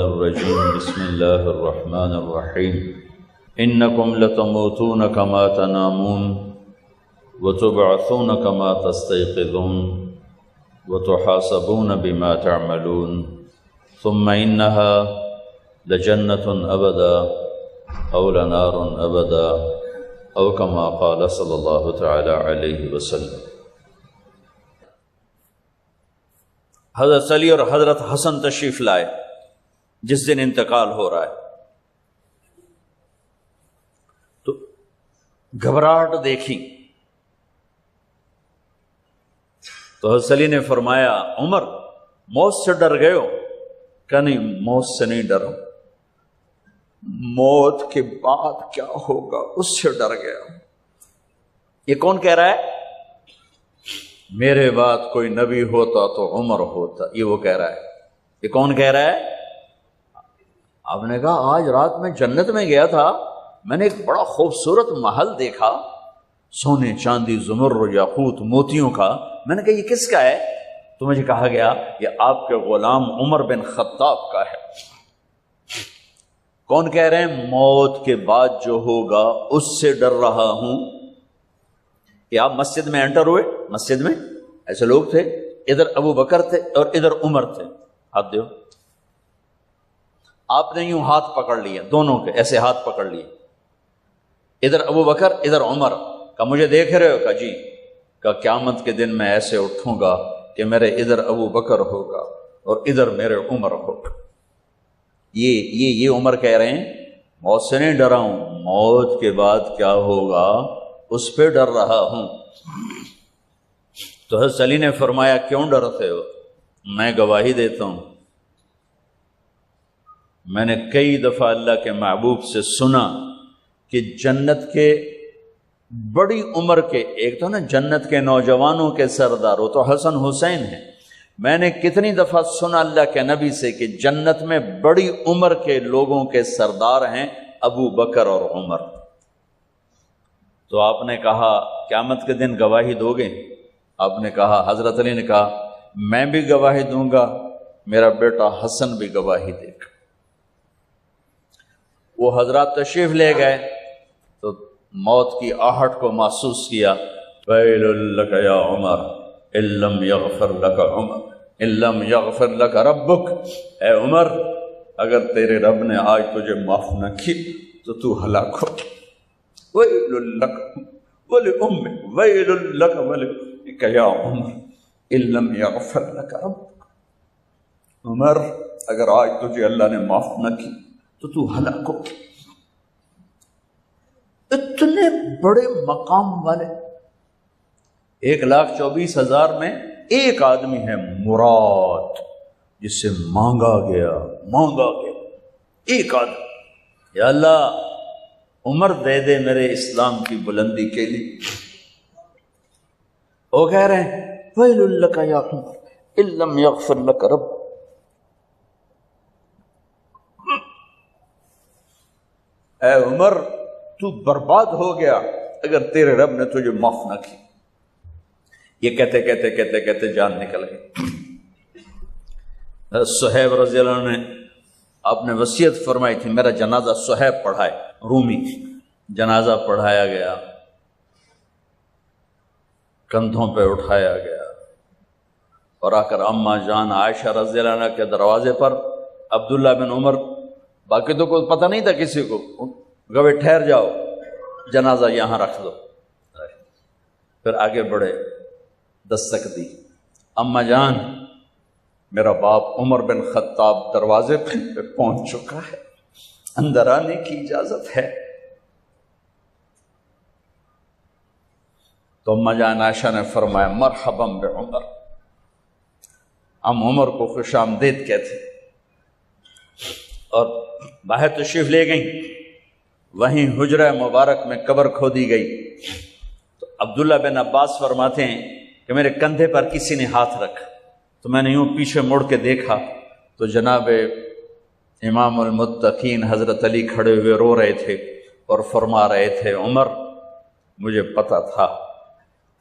الرجيم بسم الله الرحمن الرحيم إنكم لتموتون كما تنامون وتبعثون كما تستيقظون وتحاسبون بما تعملون ثم إنها لجنة أبدا أو لنار أبدا أو كما قال صلى الله تعالى عليه وسلم۔ حضرت علی اور حضرت حسن تشریف لائے جس دن انتقال ہو رہا ہے، تو گھبراہٹ دیکھی تو حضرت علی نے فرمایا عمر موت سے ڈر گئے ہو؟ کہ نہیں، موت سے نہیں ڈرا، موت کے بعد کیا ہوگا اس سے ڈر گیا۔ یہ کون کہہ رہا ہے؟ میرے بعد کوئی نبی ہوتا تو عمر ہوتا، یہ وہ کہہ رہا ہے۔ یہ کون کہہ رہا ہے؟ آپ نے کہا آج رات میں جنت میں گیا تھا، میں نے ایک بڑا خوبصورت محل دیکھا، سونے چاندی زمرد یاقوت موتیوں کا۔ میں نے کہا یہ کس کا ہے؟ تو مجھے کہا گیا یہ آپ کے غلام عمر بن خطاب کا ہے۔ کون کہہ رہے ہیں؟ موت کے بعد جو ہوگا اس سے ڈر رہا ہوں۔ کہ آپ مسجد میں انٹر ہوئے، مسجد میں ایسے لوگ تھے، ادھر ابو بکر تھے اور ادھر عمر تھے، ہاتھ دیو۔ آپ نے یوں ہاتھ پکڑ لیے، دونوں کے ایسے ہاتھ پکڑ لیے، ادھر ابو بکر ادھر عمر۔ کہا مجھے دیکھ رہے ہو؟ کہا جی۔ کہا قیامت کے دن میں ایسے اٹھوں گا کہ میرے ادھر ابو بکر ہوگا اور ادھر میرے عمر ہوگا۔ یہ عمر کہہ رہے ہیں موت سے نہیں ڈرا ہوں، موت کے بعد کیا ہوگا اس پہ ڈر رہا ہوں۔ تو حضرت علی نے فرمایا کیوں ڈرتے ہو؟ میں گواہی دیتا ہوں، میں نے کئی دفعہ اللہ کے محبوب سے سنا کہ جنت کے بڑی عمر کے، ایک تو نا جنت کے نوجوانوں کے سردار، وہ تو حسن حسین ہیں، میں نے کتنی دفعہ سنا اللہ کے نبی سے کہ جنت میں بڑی عمر کے لوگوں کے سردار ہیں ابو بکر اور عمر۔ تو آپ نے کہا قیامت کے دن گواہی دو گے؟ آپ نے کہا، حضرت علی نے کہا میں بھی گواہی دوں گا، میرا بیٹا حسن بھی گواہی دے گا۔ وہ حضرات تشریف لے گئے تو موت کی آہٹ کو محسوس کیا۔ ویل لک یا عمر ان لم یغفر لک عمر ان لم یغفر لک ربک، اے عمر اگر تیرے رب نے آج تجھے معاف نہ کی تو ہلاک ہو۔ ویل لک ولأمک ویل لک ولأمک یا عمر ان لم یغفر لک ربک، عمر اگر آج تجھے اللہ نے معاف نہ کی تو ہلاک ہو۔ اتنے بڑے مقام والے 1,24,000 میں ایک آدمی ہے مراد، جس سے مانگا گیا ایک آدمی، یا اللہ عمر دے دے میرے اسلام کی بلندی کے لیے۔ وہ کہہ رہے ہیں ویل لک یا عمر ان لم یغفر لک رب، اے عمر تو برباد ہو گیا اگر تیرے رب نے تجھے معاف نہ کی۔ یہ کہتے کہتے کہتے کہتے جان نکل گئی۔ صہیب رضی اللہ عنہ نے آپ نے وصیت فرمائی تھی میرا جنازہ صہیب پڑھائے، رومی، جنازہ پڑھایا گیا، کندھوں پہ اٹھایا گیا، اور آ کر اماں جان عائشہ رضی اللہ عنہ کے دروازے پر عبداللہ بن عمر، باقی تو کوئی پتہ نہیں تھا کسی کو، گوے ٹھہر جاؤ جنازہ یہاں رکھ دو۔ پھر آگے بڑھے، دستک دی، اماں جان میرا باپ عمر بن خطاب دروازے پہ پہنچ چکا ہے، اندر آنے کی اجازت ہے؟ تو اماں جان عائشہ نے فرمایا مرحبا بعمر، ہم عمر کو خوش آمدید کہتے، اور باہر تشریف لے گئیں۔ وہیں حجرہ مبارک میں قبر کھودی گئی تو عبداللہ بن عباس فرماتے ہیں کہ میرے کندھے پر کسی نے ہاتھ رکھا تو میں نے یوں پیچھے مڑ کے دیکھا تو جناب امام المتقین حضرت علی کھڑے ہوئے رو رہے تھے اور فرما رہے تھے عمر مجھے پتا تھا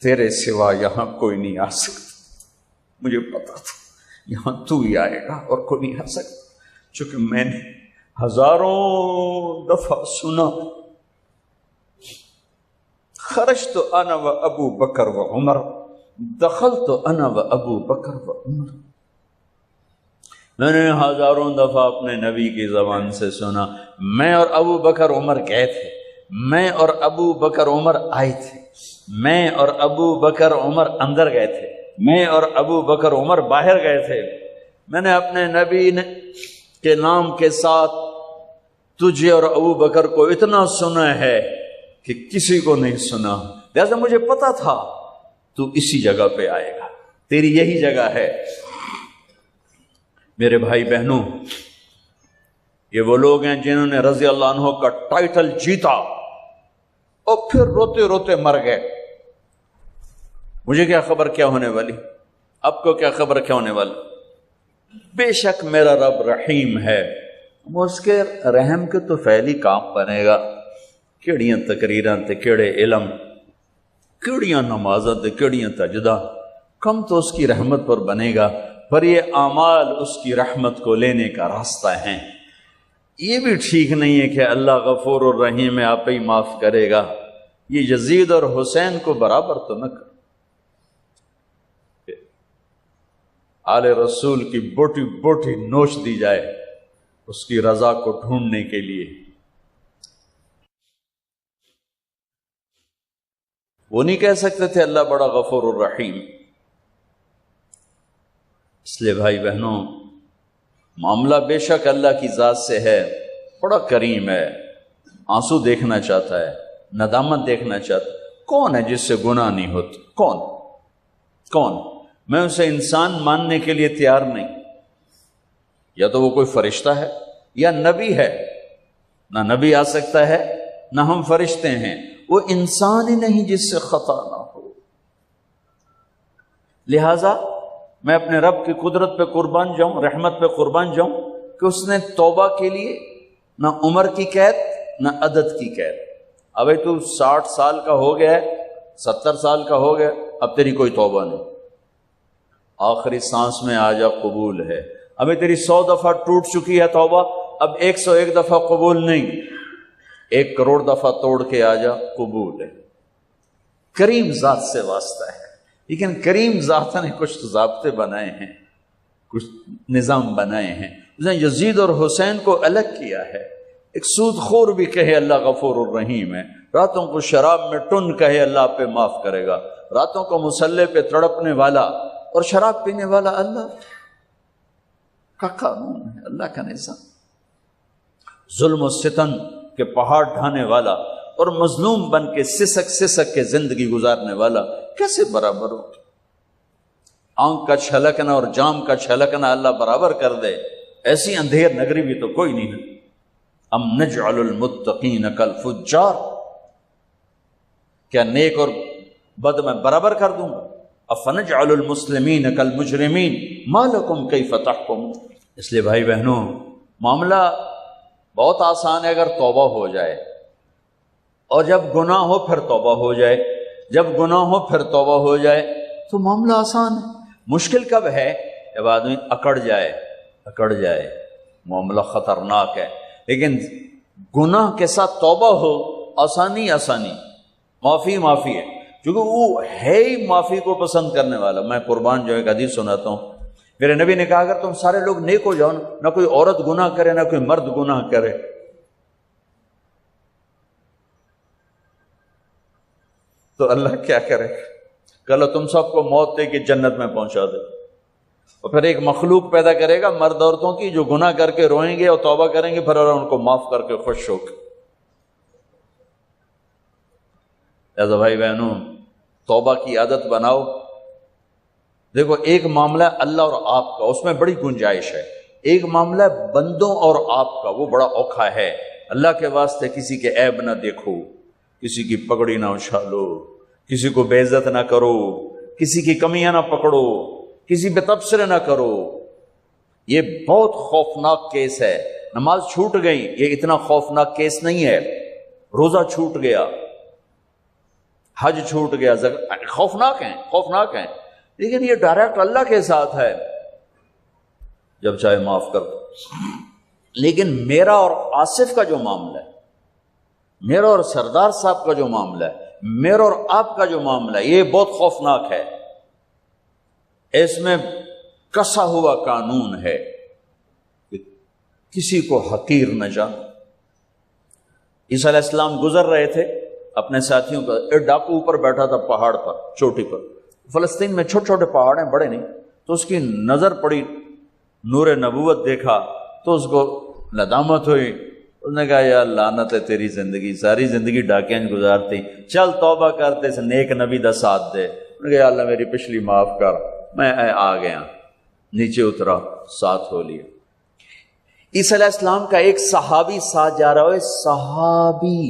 تیرے سوا یہاں کوئی نہیں آ سکتا، مجھے پتا تھا یہاں تو ہی آئے گا اور کوئی نہیں آ سکتا، چونکہ میں نے ہزاروں دفعہ سنا، خرجت انا و ابو بکر و عمر، دخلت انا و ابو بکر و عمر. میں نے ہزاروں دفعہ اپنے نبی کی زبان سے سنا، میں اور ابو بکر عمر گئے تھے، میں اور ابو بکر عمر آئے تھے، میں اور ابو بکر عمر اندر گئے تھے، میں اور ابو بکر عمر باہر گئے تھے. میں نے اپنے نبی کے نام کے ساتھ تجھے اور ابو بکر کو اتنا سنا ہے کہ کسی کو نہیں سنا، لہذا مجھے پتا تھا تو اسی جگہ پہ آئے گا، تیری یہی جگہ ہے. میرے بھائی بہنوں، یہ وہ لوگ ہیں جنہوں نے رضی اللہ عنہ کا ٹائٹل جیتا اور پھر روتے روتے مر گئے. مجھے کیا خبر کیا ہونے والی، اب کو کیا خبر کیا ہونے والی. بے شک میرا رب رحیم ہے، اس کے رحم کے تو فعلی کام بنے گا. کیڑیاں تقریراں تے کیڑے علم، کیڑیاں نمازاں تے کیڑیاں تجدہ، کم تو اس کی رحمت پر بنے گا، پر یہ اعمال اس کی رحمت کو لینے کا راستہ ہیں. یہ بھی ٹھیک نہیں ہے کہ اللہ غفور الرحیم ہے، آپ ہی معاف کرے گا. یہ یزید اور حسین کو برابر تو نہ کر. آل رسول کی بوٹی بوٹی نوچ دی جائے اس کی رضا کو ڈھونڈنے کے لیے. وہ نہیں کہہ سکتے تھے اللہ بڑا غفور الرحیم. اس لیے بھائی بہنوں، معاملہ بے شک اللہ کی ذات سے ہے، بڑا کریم ہے، آنسو دیکھنا چاہتا ہے، ندامت دیکھنا چاہتا ہے. کون ہے جس سے گناہ نہیں ہوتا؟ کون؟ میں اسے انسان ماننے کے لیے تیار نہیں. یا تو وہ کوئی فرشتہ ہے یا نبی ہے. نہ نبی آ سکتا ہے نہ ہم فرشتے ہیں، وہ انسان ہی نہیں جس سے خطا نہ ہو. لہذا میں اپنے رب کی قدرت پہ قربان جاؤں، رحمت پہ قربان جاؤں کہ اس نے توبہ کے لیے نہ عمر کی قید نہ عدد کی قید. ابھی تو 60 سال کا ہو گیا ہے، 70 سال کا ہو گیا، اب تیری کوئی توبہ نہیں، آخری سانس میں آ جا قبول ہے. ابھی تیری 100 دفعہ ٹوٹ چکی ہے توبہ، اب 101 دفعہ قبول نہیں، 1 کروڑ دفعہ توڑ کے آ جا قبول ہے. کریم ذات سے واسطہ ہے. لیکن کریم ذات نے کچھ ضابطے بنائے ہیں، کچھ نظام بنائے ہیں. اس نے یزید اور حسین کو الگ کیا ہے. ایک سود خور بھی کہے اللہ غفور الرحیم ہے، راتوں کو شراب میں ٹن کہے اللہ پہ معاف کرے گا، راتوں کو مصلے پہ تڑپنے والا اور شراب پینے والا اللہ کا قانون ہے، اللہ کا نظام. ظلم و ستم کے پہاڑ ڈھانے والا اور مظلوم بن کے سسک کے زندگی گزارنے والا کیسے برابر ہو؟ آنکھ کا چھلکنا اور جام کا چھلکنا اللہ برابر کر دے، ایسی اندھیر نگری بھی تو کوئی نہیں ہے. ام نجعل المتقین کالفجار، کیا نیک اور بد میں برابر کر دوں گا؟ افنجعل المسلمین کالمجرمین ما لکم کیف تحکمون. اس لیے بھائی بہنوں، معاملہ بہت آسان ہے اگر توبہ ہو جائے، اور جب گناہ ہو پھر توبہ ہو جائے، جب گناہ ہو پھر توبہ ہو جائے تو معاملہ آسان ہے. مشکل کب ہے؟ جب آدمی اکڑ جائے، معاملہ خطرناک ہے. لیکن گناہ کے ساتھ توبہ ہو، آسانی معافی ہے، کیونکہ وہ ہے ہی معافی کو پسند کرنے والا. میں قربان جو ایک حدیث سناتا ہوں، میرے نبی نے کہا اگر تم سارے لوگ نیک ہو جاؤ، نہ کوئی عورت گناہ کرے نہ کوئی مرد گناہ کرے، تو اللہ کیا کرے؟ کہ اللہ تم سب کو موت دے کے جنت میں پہنچا دے، اور پھر ایک مخلوق پیدا کرے گا مرد عورتوں کی جو گناہ کر کے روئیں گے اور توبہ کریں گے، پھر اللہ ان کو معاف کر کے خوش ہو کے. لہذا بھائی بہنوں، توبہ کی عادت بناؤ. دیکھو، ایک معاملہ اللہ اور آپ کا، اس میں بڑی گنجائش ہے. ایک معاملہ بندوں اور آپ کا، وہ بڑا اوکھا ہے. اللہ کے واسطے کسی کے عیب نہ دیکھو، کسی کی پگڑی نہ اچھالو، کسی کو بے عزت نہ کرو، کسی کی کمیاں نہ پکڑو، کسی پہ تبصرے نہ کرو. یہ بہت خوفناک کیس ہے. نماز چھوٹ گئی، یہ اتنا خوفناک کیس نہیں ہے. روزہ چھوٹ گیا، حج چھوٹ گیا، خوفناک ہیں، لیکن یہ ڈائریکٹ اللہ کے ساتھ ہے. جب چاہے معاف کر دو. لیکن میرا اور آصف کا جو معاملہ ہے، میرا اور سردار صاحب کا جو معاملہ ہے، میرا اور آپ کا جو معاملہ ہے، یہ بہت خوفناک ہے۔ اس میں کسا ہوا قانون ہے کہ کسی کو حقیر نہ جانو۔ عیسیٰ علیہ السلام گزر رہے تھے اپنے ساتھیوں کا، ایک ڈاکو اوپر بیٹھا تھا پہاڑ پر، چوٹی پر۔ فلسطین میں چھوٹے چھوٹے پہاڑ ہیں، بڑے نہیں، تو اس کی نظر پڑی، نور نبوت دیکھا تو اس کو ندامت ہوئی۔ اس نے کہا یا لعنت ہے تیری زندگی، ساری زندگی ڈاکیاں گزارتی، چل توبہ کرتے اس نیک نبی دا ساتھ دے۔ انہوں نے کہا یا اللہ میری پچھلی معاف کر، میں آ گیا، نیچے اترا، ساتھ ہو لیا۔ عیسیٰ علیہ السلام کا ایک صحابی ساتھ جا رہا ہے، صحابی۔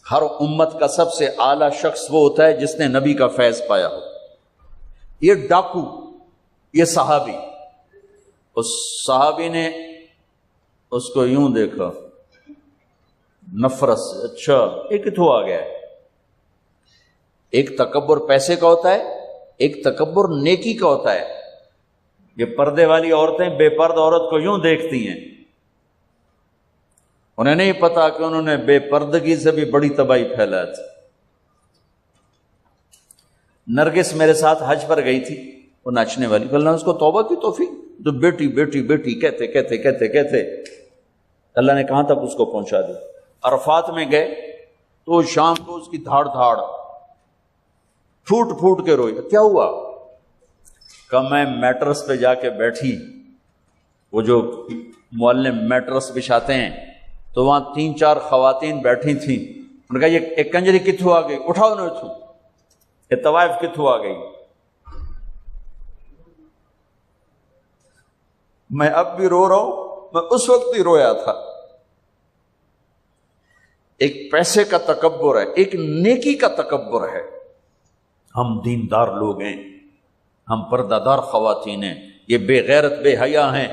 ہر امت کا سب سے اعلیٰ شخص وہ ہوتا ہے جس نے نبی کا فیض پایا ہو۔ یہ ڈاکو، یہ صحابی، اس صحابی نے اس کو یوں دیکھا نفرت سے، اچھا یہ کتوں آ گیا ہے۔ ایک تکبر پیسے کا ہوتا ہے، ایک تکبر نیکی کا ہوتا ہے۔ یہ پردے والی عورتیں بے پرد عورت کو یوں دیکھتی ہیں، انہیں نہیں پتا کہ انہوں نے بے پردگی سے بھی بڑی تباہی پھیلا تھی۔ نرگس میرے ساتھ حج پر گئی تھی، وہ ناچنے والی، اللہ نے اس کو توبہ کی توفیق، تو بیٹی بیٹی بیٹی کہتے کہتے کہتے کہتے اللہ نے کہاں تک اس کو پہنچا دیا۔ عرفات میں گئے تو شام کو اس کی دھاڑ دھاڑ پھوٹ پھوٹ کے روئی۔ کیا ہوا؟ کہ میں میٹرس پہ جا کے بیٹھی، وہ جو معلم میٹرس بچھاتے ہیں، تو وہاں 3-4 خواتین بیٹھی تھیں۔ انہوں نے کہا یہ ایک کنجری کتوں آ گئی، اٹھاؤ نہ اتھوں، یہ طوائف کتوں آ گئی۔ میں اب بھی رو رہا ہوں، میں اس وقت ہی رویا تھا۔ ایک پیسے کا تکبر ہے، ایک نیکی کا تکبر ہے۔ ہم دیندار لوگ ہیں، ہم پردہ دار خواتین ہیں، یہ بے غیرت بے حیا ہیں۔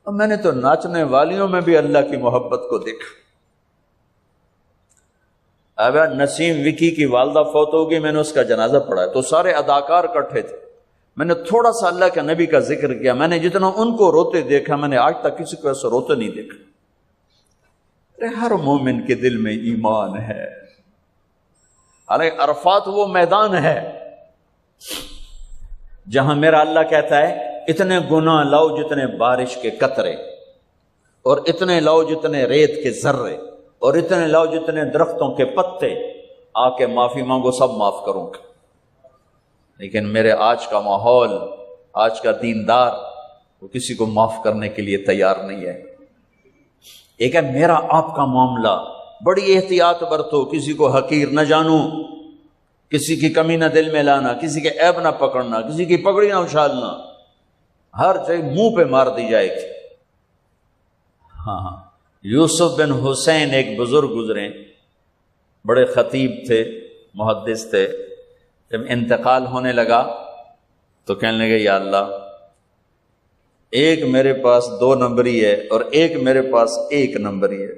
اور میں نے تو ناچنے والیوں میں بھی اللہ کی محبت کو دیکھا۔ اب نسیم وکی کی والدہ فوت ہوگی، میں نے اس کا جنازہ پڑھا تو سارے اداکار اکٹھے تھے، میں نے تھوڑا سا اللہ کے نبی کا ذکر کیا۔ میں نے جتنا ان کو روتے دیکھا، میں نے آج تک کسی کو ایسا روتے نہیں دیکھا۔ ہر مومن کے دل میں ایمان ہے۔ حالانکہ عرفات وہ میدان ہے جہاں میرا اللہ کہتا ہے اتنے گناہ لاؤ جتنے بارش کے قطرے، اور اتنے لاؤ جتنے ریت کے ذرے، اور اتنے لاؤ جتنے درختوں کے پتے، آ کے معافی مانگو، سب معاف کروں گا۔ لیکن میرے آج کا ماحول، آج کا دیندار، وہ کسی کو معاف کرنے کے لیے تیار نہیں ہے۔ ایک ہے میرا آپ کا معاملہ، بڑی احتیاط برتو، کسی کو حقیر نہ جانو، کسی کی کمی نہ دل میں لانا، کسی کے عیب نہ پکڑنا، کسی کی پگڑی نہ اچھالنا، ہر چیز منہ پہ مار دی جائے گی۔ ہاں، یوسف بن حسین ایک بزرگ گزرے، بڑے خطیب تھے، محدث تھے۔ جب انتقال ہونے لگا تو کہنے لگے یا اللہ، ایک میرے پاس 2 نمبری ہے اور ایک میرے پاس 1 نمبری ہے۔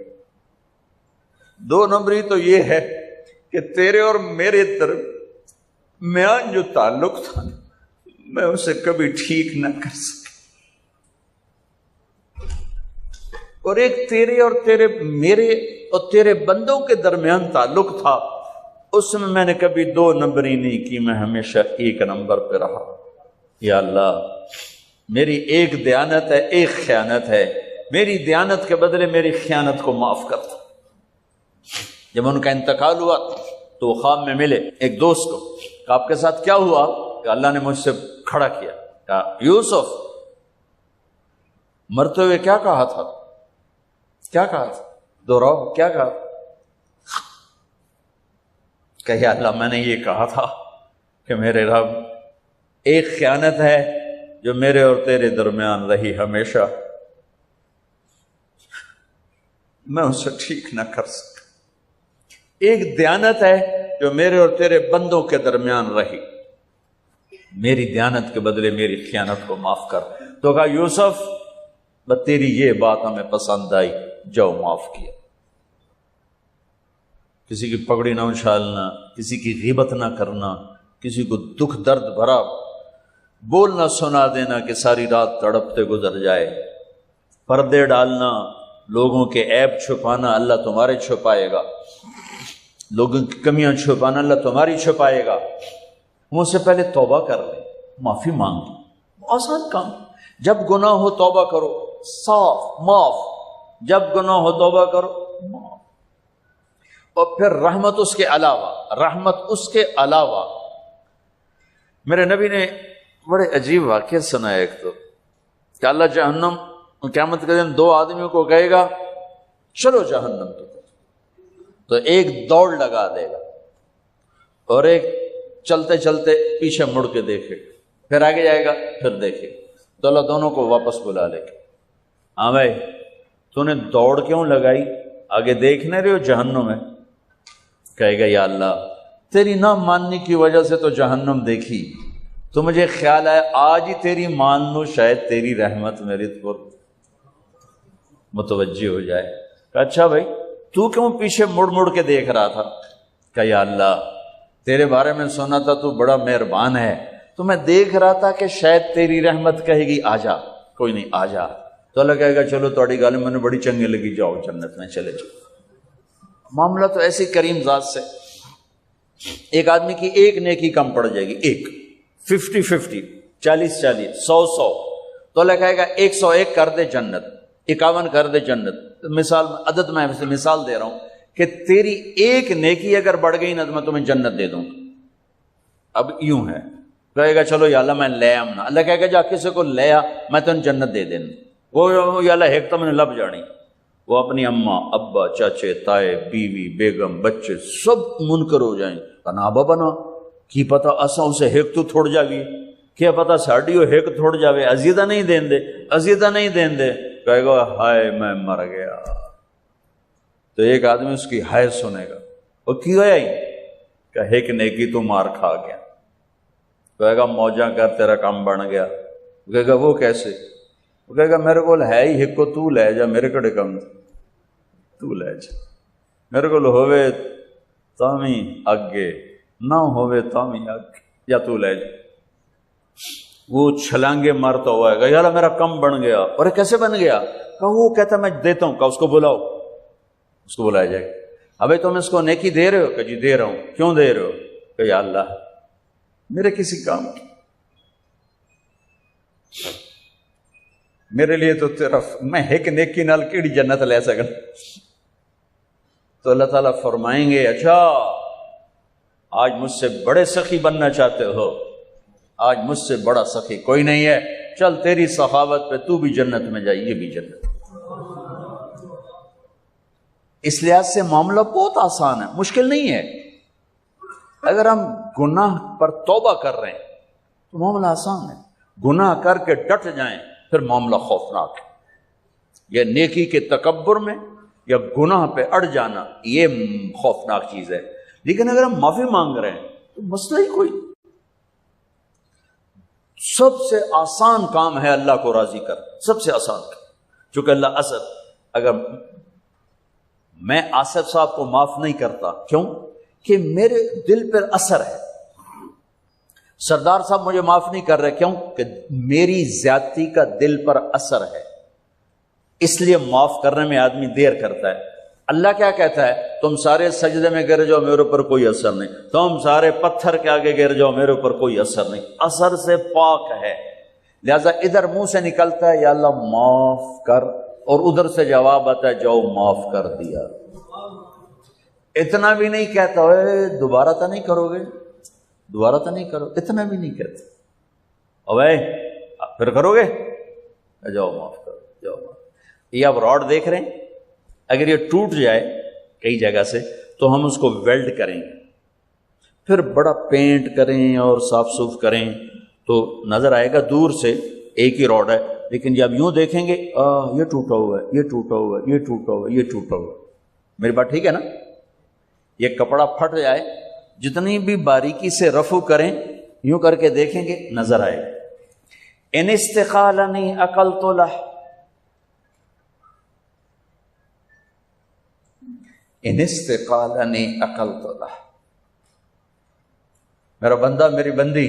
2 نمبری تو یہ ہے کہ تیرے اور میرے درمیان جو تعلق تھا میں اسے کبھی ٹھیک نہ کر سکا، اور ایک تیرے اور میرے اور تیرے بندوں کے درمیان تعلق تھا، اس میں نے کبھی 2 نمبری نہیں کی، میں ہمیشہ 1 نمبر پہ رہا۔ یا اللہ، میری ایک دیانت ہے، ایک خیانت ہے، میری دیانت کے بدلے میری خیانت کو معاف کر دو۔ جب ان کا انتقال ہوا تو خواب میں ملے ایک دوست کو، کہ آپ کے ساتھ کیا ہوا؟ کہ اللہ نے مجھ سے کھڑا کیا، کہا یوسف مرتے ہوئے کیا کہا تھا؟ کیا کہا تھا؟ دوہراؤ، کیا کہا؟ کہ یا اللہ، میں نے یہ کہا تھا کہ میرے رب، ایک خیانت ہے جو میرے اور تیرے درمیان رہی ہمیشہ، میں اسے ٹھیک نہ کر سکا۔ ایک دیانت ہے جو میرے اور تیرے بندوں کے درمیان رہی، میری دیانت کے بدلے میری خیانت کو معاف کر۔ تو کہا یوسف، بس تیری یہ بات ہمیں پسند آئی، جاؤ معاف کیا۔ کسی کی پگڑی نہ اچھالنا، کسی کی غیبت نہ کرنا، کسی کو دکھ درد بھرا بولنا سنا دینا کہ ساری رات تڑپتے گزر جائے، پردے ڈالنا، لوگوں کے عیب چھپانا اللہ تمہارے چھپائے گا، لوگوں کی کمیاں چھپانا اللہ تمہاری چھپائے گا۔ ہم اس سے پہلے توبہ کر لیں، معافی مانگ لیں، آسان کام۔ جب گناہ ہو توبہ کرو، صاف معاف، جب گناہ ہو توبہ کرو معاف۔ اور پھر رحمت اس کے علاوہ، رحمت اس کے علاوہ میرے نبی نے بڑے عجیب واقعہ سنا ہے۔ ایک تو کہ اللہ جہنم قیامت کے دن دو آدمیوں کو کہے گا چلو جہنم تو ایک دوڑ لگا دے گا اور ایک چلتے چلتے پیچھے مڑ کے دیکھے، پھر آگے جائے گا، پھر دیکھے، تو اللہ دونوں کو واپس بلا لے گا۔ ہاں بھائی تو نے دوڑ کیوں لگائی؟ آگے دیکھ نہیں رہے ہو جہنم ہے؟ کہے گا یا اللہ تیری نہ ماننے کی وجہ سے تو جہنم دیکھی، تو مجھے خیال ہے آج ہی تیری مان لو، شاید تیری رحمت میری پر متوجہ ہو جائے۔ کہ اچھا بھائی تو کیوں پیچھے مڑ مڑ کے دیکھ رہا تھا؟ کہ یا اللہ تیرے بارے میں سنا تھا تو بڑا مہربان ہے، تو میں دیکھ رہا تھا کہ شاید تیری رحمت کہے گی آ جا، کوئی نہیں آ جا، تو اللہ کہے گا چلو تھوڑی گل میں نے بڑی چنگی لگی، جاؤ جنت میں چلے جاؤ۔ معاملہ تو ایسی کریم ذات سے، ایک آدمی کی ایک نیکی کم پڑ جائے گی، ایک 50-50، 40-40، 100-100، تو اللہ کہے گا 101 کر دے جنت، 51 کر دے جنت۔ مثال عدد میں مثال دے رہا ہوں کہ تیری ایک نیکی اگر بڑھ گئی نا تو میں تمہیں جنت دے دوں۔ اب یوں ہے، کہے گا چلو یا اللہ میں لے آمنا، اللہ کہے گا جا کسی کو لے آ میں تمہیں جنت دے دینا۔ وہ یا اللہ ایک تو میں نے لب جانی، وہ اپنی اماں ابا چاچے تائے بیوی بیگم بچے سب منکر ہو جائیں، کہنا ابا بنا کی پتا اساں اسے ایک تو تھوڑ جاوی، کیا پتا ساڑی وہ ایک تھوڑ جاوے، عزیزہ نہیں دین دے، عزیزہ نہیں دین دے۔ کہے گا ہائے میں مر گیا، تو ایک آدمی اس کی ہائے سنے گا، وہ کی ہویا ہی کہ ایک نیکی تو مار کھا گیا۔ کہے گا موجاں کر تیرا کام بن گیا۔ کہے گا وہ کیسے؟ وہ کہے گا میرے کو ہے ہی ایک کو تو لے جا، میرے کڑے کم تو لے جا، میرے کو ہوئے تامی اگے نہ ہوئے تامی اگے، یا تو لے جا۔ وہ چھلانگے مارتا ہوا ہے، یار میرا کم بن گیا۔ اور کیسے بن گیا؟ کہ وہ کہتا میں دیتا ہوں، کہ اس کو بلاؤ، اس کو بلایا جائے۔ ابھی تم اس کو نیکی دے رہے ہو؟ کہ جی دے رہا ہوں۔ کیوں دے رہے ہو؟ کہ یا اللہ میرے کسی کام کی، میرے لیے تو تیرا میں ایک نیکی نال کیڑی جنت لے سکن۔ تو اللہ تعالیٰ فرمائیں گے اچھا آج مجھ سے بڑے سخی بننا چاہتے ہو؟ آج مجھ سے بڑا سخی کوئی نہیں ہے، چل تیری سخاوت پہ تو بھی جنت میں جائے، یہ بھی جنت۔ اس لحاظ سے معاملہ بہت آسان ہے، مشکل نہیں ہے۔ اگر ہم گناہ پر توبہ کر رہے ہیں تو معاملہ آسان ہے، گناہ کر کے ڈٹ جائیں پھر معاملہ خوفناک ہے۔ یہ نیکی کے تکبر میں یا گناہ پہ اڑ جانا یہ خوفناک چیز ہے۔ لیکن اگر ہم معافی مانگ رہے ہیں تو مسئلہ ہی کوئی، سب سے آسان کام ہے اللہ کو راضی کر، سب سے آسان کام۔ چونکہ اللہ اگر میں آصف صاحب کو معاف نہیں کرتا، کیوں کہ میرے دل پر اثر ہے۔ سردار صاحب مجھے معاف نہیں کر رہے، کیوں کہ میری زیادتی کا دل پر اثر ہے، اس لیے معاف کرنے میں آدمی دیر کرتا ہے۔ اللہ کیا کہتا ہے؟ تم سارے سجدے میں گر جاؤ میرے اوپر کوئی اثر نہیں، تم سارے پتھر کے آگے گر جاؤ میرے اوپر کوئی اثر نہیں، اثر سے پاک ہے۔ لہذا ادھر منہ سے نکلتا ہے یا اللہ معاف کر، اور ادھر سے جواب آتا ہے جاؤ معاف کر دیا۔ اتنا بھی نہیں کہتا ہے دوبارہ تو نہیں کرو گے، دوبارہ تو نہیں کرو، اتنا بھی نہیں کہتا، اوے پھر کرو گے، جاؤ معاف کرو، جاؤ معاف۔ یہ آپ راڈ دیکھ رہے ہیں، اگر یہ ٹوٹ جائے کئی جگہ سے تو ہم اس کو ویلڈ کریں گے، پھر بڑا پینٹ کریں اور صاف صوف کریں تو نظر آئے گا دور سے ایک ہی راڈ ہے، لیکن جب یوں دیکھیں گے یہ ٹوٹا ہوا ہے، یہ ٹوٹا ہوا ہے، یہ ٹوٹا ہوا ہے، یہ ٹوٹا ہوا ہے۔ میری بات ٹھیک ہے نا؟ یہ کپڑا پھٹ جائے، جتنی بھی باریکی سے رفو کریں یوں کر کے دیکھیں گے نظر آئے گا۔ ان استقالنی عقلت لہ، ان استقالنی عقلت لہ، میرا بندہ میری بندی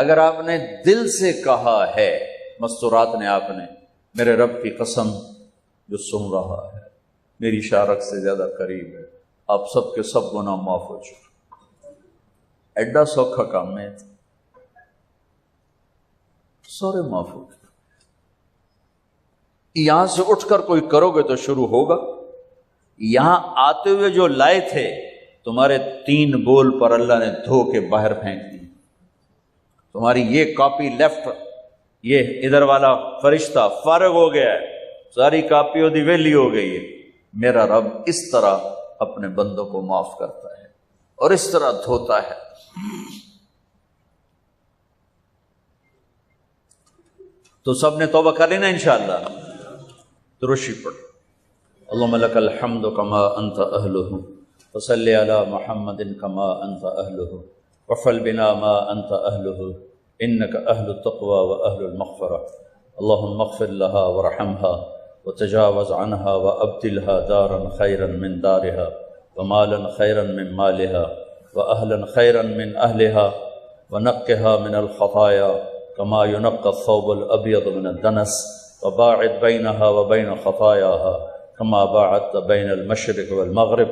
اگر آپ نے دل سے کہا ہے مستورات نے، آپ نے میرے رب کی قسم جو سن رہا ہے میری شارک سے زیادہ قریب ہے، آپ سب کے سب گناہ معاف ہو چکے۔ ایڈا سوکھا کام ہے، سارے معاف ہو گئے۔ یہاں سے اٹھ کر کوئی کرو گے تو شروع ہوگا۔ یہاں آتے ہوئے جو لائے تھے تمہارے 3 بول پر اللہ نے دھو کے باہر پھینک دی۔ تمہاری یہ کاپی لیفٹ، یہ ادھر والا فرشتہ فارغ ہو گیا ہے، ساری کاپی دی ویلی ہو گئی ہے۔ میرا رب اس طرح اپنے بندوں کو معاف کرتا ہے اور اس طرح دھوتا ہے۔ تو سب نے توبہ کر لینا انشاءاللہ۔ درشی پڑھ، اللہم لک الحمد کما انت اہلہ وصلی علی محمد کما انت اہلہ وفعل بنا ما انت اہلہ انک اہل التقوی و اہل المغفرہ اللہم اغفر لها ورحمها وتجاوز عنها وابدلها دارا خیرا من دارها ومالا خیرا من مالها واہلا خیرا من اہلها ونقها من الخطایا كما ينقى الثوب الأبيض من الدنس وباعد بينها وبين خطاياها كما باعدت بين المشرق والمغرب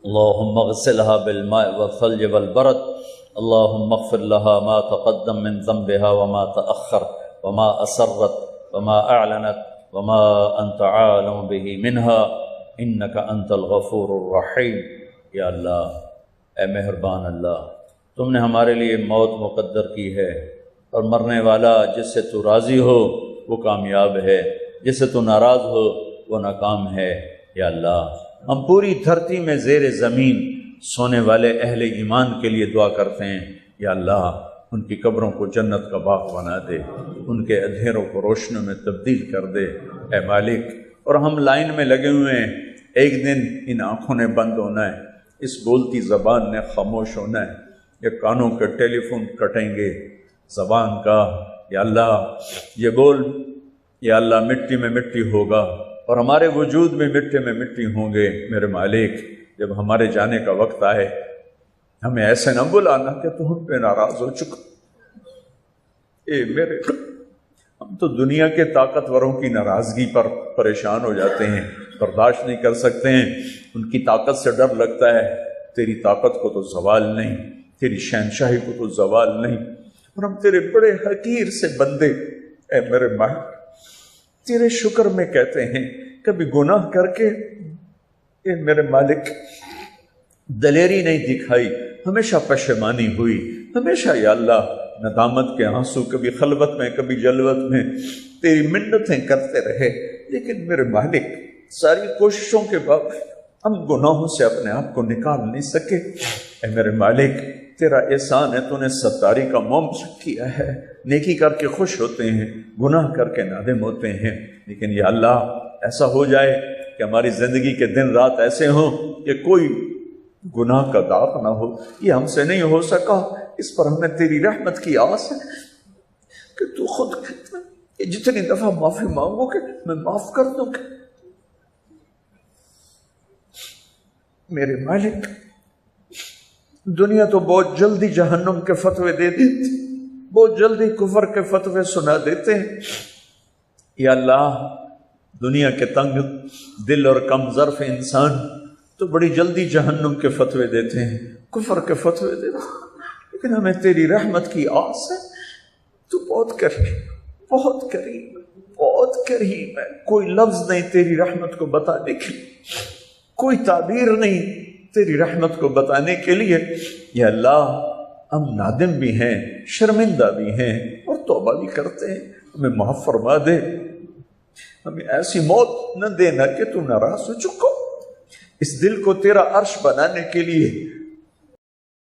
اللهم اغسلها بالماء والثلج والبرد اللهم اغفر لها ما تقدم من ذنبها وما تأخر وما أسرت وما أعلنت وما أنت عالم به منها إنك أنت الغفور الرحيم۔ یا اللہ، اے مہربان اللہ، تم نے ہمارے لیے موت مقدر کی ہے، اور مرنے والا جس سے تو راضی ہو وہ کامیاب ہے، جس سے تو ناراض ہو وہ ناکام ہے۔ یا اللہ، ہم پوری دھرتی میں زیر زمین سونے والے اہل ایمان کے لیے دعا کرتے ہیں۔ یا اللہ، ان کی قبروں کو جنت کا باغ بنا دے، ان کے اندھیروں کو روشنیوں میں تبدیل کر دے اے مالک۔ اور ہم لائن میں لگے ہوئے ہیں، ایک دن ان آنکھوں نے بند ہونا ہے، اس بولتی زبان نے خاموش ہونا ہے، یہ کانوں کے ٹیلی فون کٹیں گے، زبان کا یا اللہ یہ بول، یا اللہ مٹی میں مٹی ہوگا اور ہمارے وجود میں مٹی میں مٹی ہوں گے۔ میرے مالک، جب ہمارے جانے کا وقت آئے ہمیں ایسے نہ بلانا کہ تو ہم پہ ناراض ہو چکا۔ اے میرے، ہم تو دنیا کے طاقتوروں کی ناراضگی پر پریشان ہو جاتے ہیں، برداشت نہیں کر سکتے ہیں، ان کی طاقت سے ڈر لگتا ہے۔ تیری طاقت کو تو زوال نہیں، تیری شہنشاہی کو تو زوال نہیں، اور ہم تیرے بڑے حقیر سے بندے۔ اے میرے مالک، تیرے شکر میں کہتے ہیں، کبھی گناہ کر کے اے میرے مالک دلیری نہیں دکھائی، ہمیشہ پشیمانی ہوئی، ہمیشہ یا اللہ ندامت کے آنسو، کبھی خلوت میں کبھی جلوت میں تیری منتیں کرتے رہے، لیکن میرے مالک ساری کوششوں کے بعد ہم گناہوں سے اپنے آپ کو نکال نہیں سکے۔ اے میرے مالک، تیرا احسان ہے، تو نے ستاری کا موم کیا ہے، نیکی کر کے خوش ہوتے ہیں، گناہ کر کے نادم ہوتے ہیں، لیکن یا اللہ ایسا ہو جائے کہ ہماری زندگی کے دن رات ایسے ہوں کہ کوئی گناہ کا داغ نہ ہو۔ یہ ہم سے نہیں ہو سکا، اس پر ہمیں تیری رحمت کی آس ہے کہ تو خود کہتا ہے کہ جتنی دفعہ معافی مانگو کہ میں معاف کر دوں گا۔ میرے مالک، دنیا تو بہت جلدی جہنم کے فتوے دے دیتی، بہت جلدی کفر کے فتوے سنا دیتے ہیں۔ یا اللہ، دنیا کے تنگ دل اور کم ظرف انسان تو بڑی جلدی جہنم کے فتوے دیتے ہیں، کفر کے فتوے دیتے ہیں، لیکن ہمیں تیری رحمت کی آس ہے۔ تو بہت کریم، بہت کریم، بہت کریم ہے۔ کوئی لفظ نہیں تیری رحمت کو بتانے کے لیے، کوئی تعبیر نہیں تیری رحمت کو بتانے کے لیے۔ یا اللہ، ہم نادم بھی ہیں، شرمندہ بھی ہیں، اور توبہ بھی کرتے ہیں، ہمیں معاف فرما دے۔ ہمیں ایسی موت نہ دینا کہ تو ناراض ہو چکو۔ اس دل کو تیرا عرش بنانے کے لیے